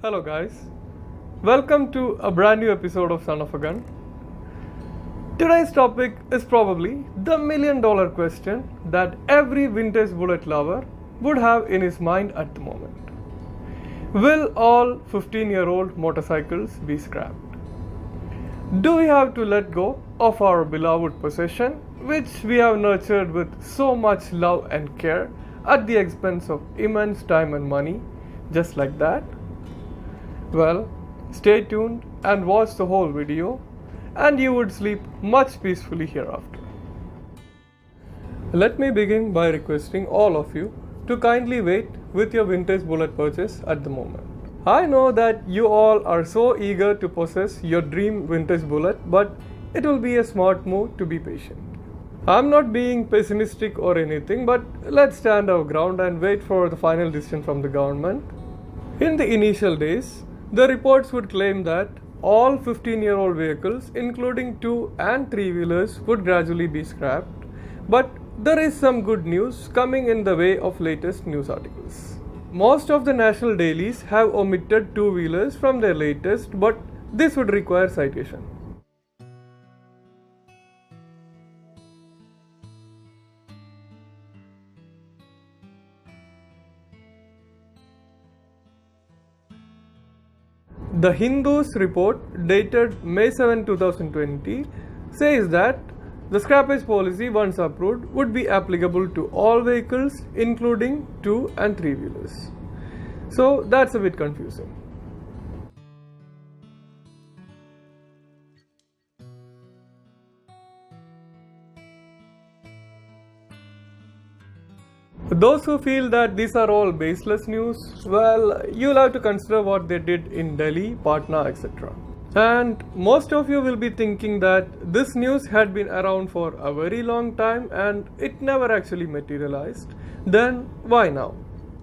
Hello guys, welcome to a brand new episode of Son of a Gun. Today's topic is probably the $1,000,000 question that every vintage bullet lover would have in his mind at the moment. Will all 15-year-old motorcycles be scrapped? Do we have to let go of our beloved possession, which we have nurtured with so much love and care at the expense of immense time and money, just like that? Well, stay tuned and watch the whole video, and you would sleep much peacefully hereafter. Let me begin by requesting all of you to kindly wait with your vintage bullet purchase at the moment. I know that you all are so eager to possess your dream vintage bullet, but it will be a smart move to be patient. I'm not being pessimistic or anything, but let's stand our ground and wait for the final decision from the government. In the initial days, the reports would claim that all 15-year-old vehicles, including 2 and 3-wheelers, would gradually be scrapped. But there is some good news coming in the way of latest news articles. Most of the national dailies have omitted 2-wheelers from their latest, but this would require citation. The Hindu's report dated May 7, 2020 says that the scrappage policy, once approved, would be applicable to all vehicles including 2 and 3-wheelers. So that's a bit confusing. Those who feel that these are all baseless news, well, you'll have to consider what they did in Delhi, Patna, etc. And most of you will be thinking that this news had been around for a very long time and it never actually materialized. Then why now?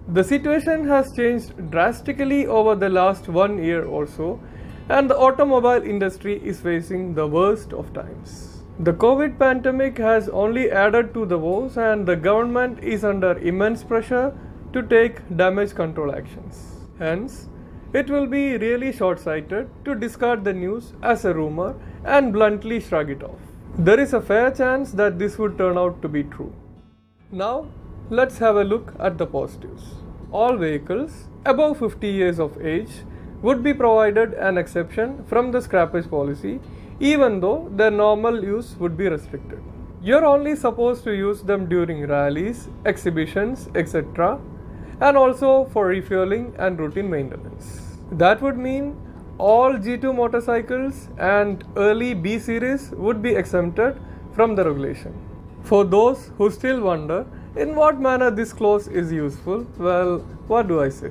The situation has changed drastically over the last 1 year or so, and the automobile industry is facing the worst of times. The COVID pandemic has only added to the woes, and the government is under immense pressure to take damage control actions. Hence, it will be really short-sighted to discard the news as a rumor and bluntly shrug it off. There is a fair chance that this would turn out to be true. Now, let's have a look at the positives. All vehicles above 50 years of age would be provided an exception from the scrappage policy, even though their normal use would be restricted. You're only supposed to use them during rallies, exhibitions, etc., and also for refueling and routine maintenance. That would mean all G2 motorcycles and early B series would be exempted from the regulation. For those who still wonder in what manner this clause is useful, well, what do I say?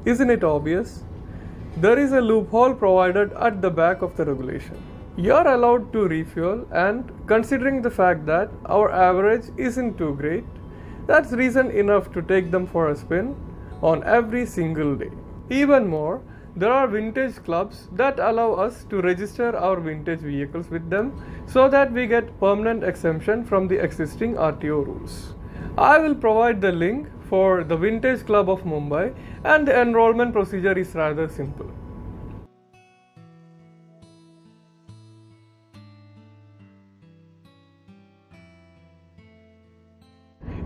Isn't it obvious? There is a loophole provided at the back of the regulation. You are allowed to refuel, and considering the fact that our average isn't too great, that's reason enough to take them for a spin on every single day. Even more, there are vintage clubs that allow us to register our vintage vehicles with them so that we get permanent exemption from the existing RTO rules. I will provide the link for the Vintage Club of Mumbai, and the enrollment procedure is rather simple.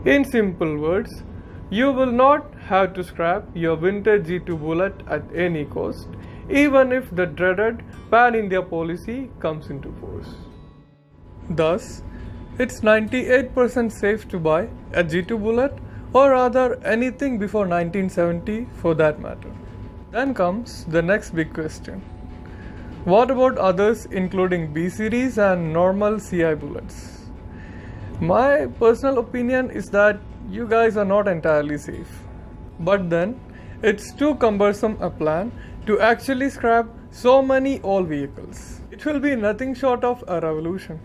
In simple words, you will not have to scrap your vintage G2 Bullet at any cost, even if the dreaded Pan-India policy comes into force. Thus, it's 98% safe to buy a G2 Bullet, or rather anything before 1970 for that matter. Then comes the next big question. What about others including B series and normal CI bullets? My personal opinion is that you guys are not entirely safe. But then, it's too cumbersome a plan to actually scrap so many old vehicles. It will be nothing short of a revolution.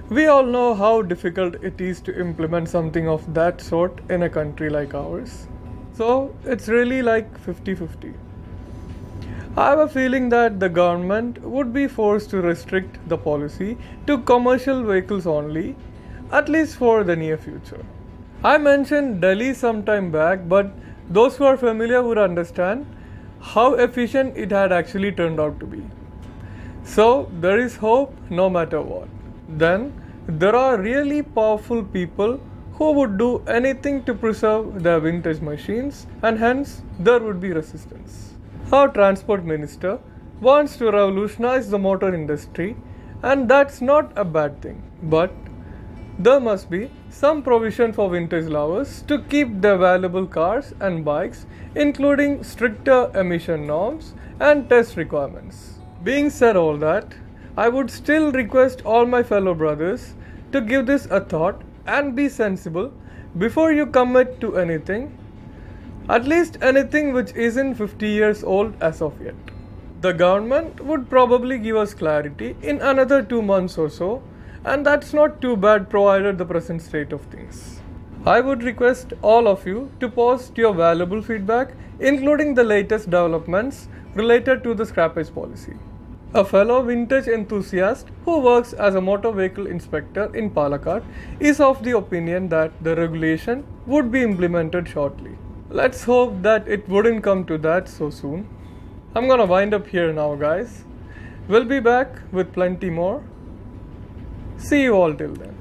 We all know how difficult it is to implement something of that sort in a country like ours. So, it's really like 50-50. I have a feeling that the government would be forced to restrict the policy to commercial vehicles only, at least for the near future. I mentioned Delhi some time back, but those who are familiar would understand how efficient it had actually turned out to be. So there is hope no matter what. Then there are really powerful people who would do anything to preserve their vintage machines, and hence there would be resistance. Our transport minister wants to revolutionize the motor industry, and that's not a bad thing. But there must be some provision for vintage lovers to keep their valuable cars and bikes, including stricter emission norms and test requirements. Being said all that, I would still request all my fellow brothers to give this a thought and be sensible before you commit to anything, at least anything which isn't 50 years old as of yet. The government would probably give us clarity in another 2 months or so, and that's not too bad provided the present state of things. I would request all of you to post your valuable feedback, including the latest developments related to the scrappage policy. A fellow vintage enthusiast who works as a motor vehicle inspector in Palakkad is of the opinion that the regulation would be implemented shortly. Let's hope that it wouldn't come to that so soon. I'm gonna wind up here now, guys. We'll be back with plenty more. See you all till then.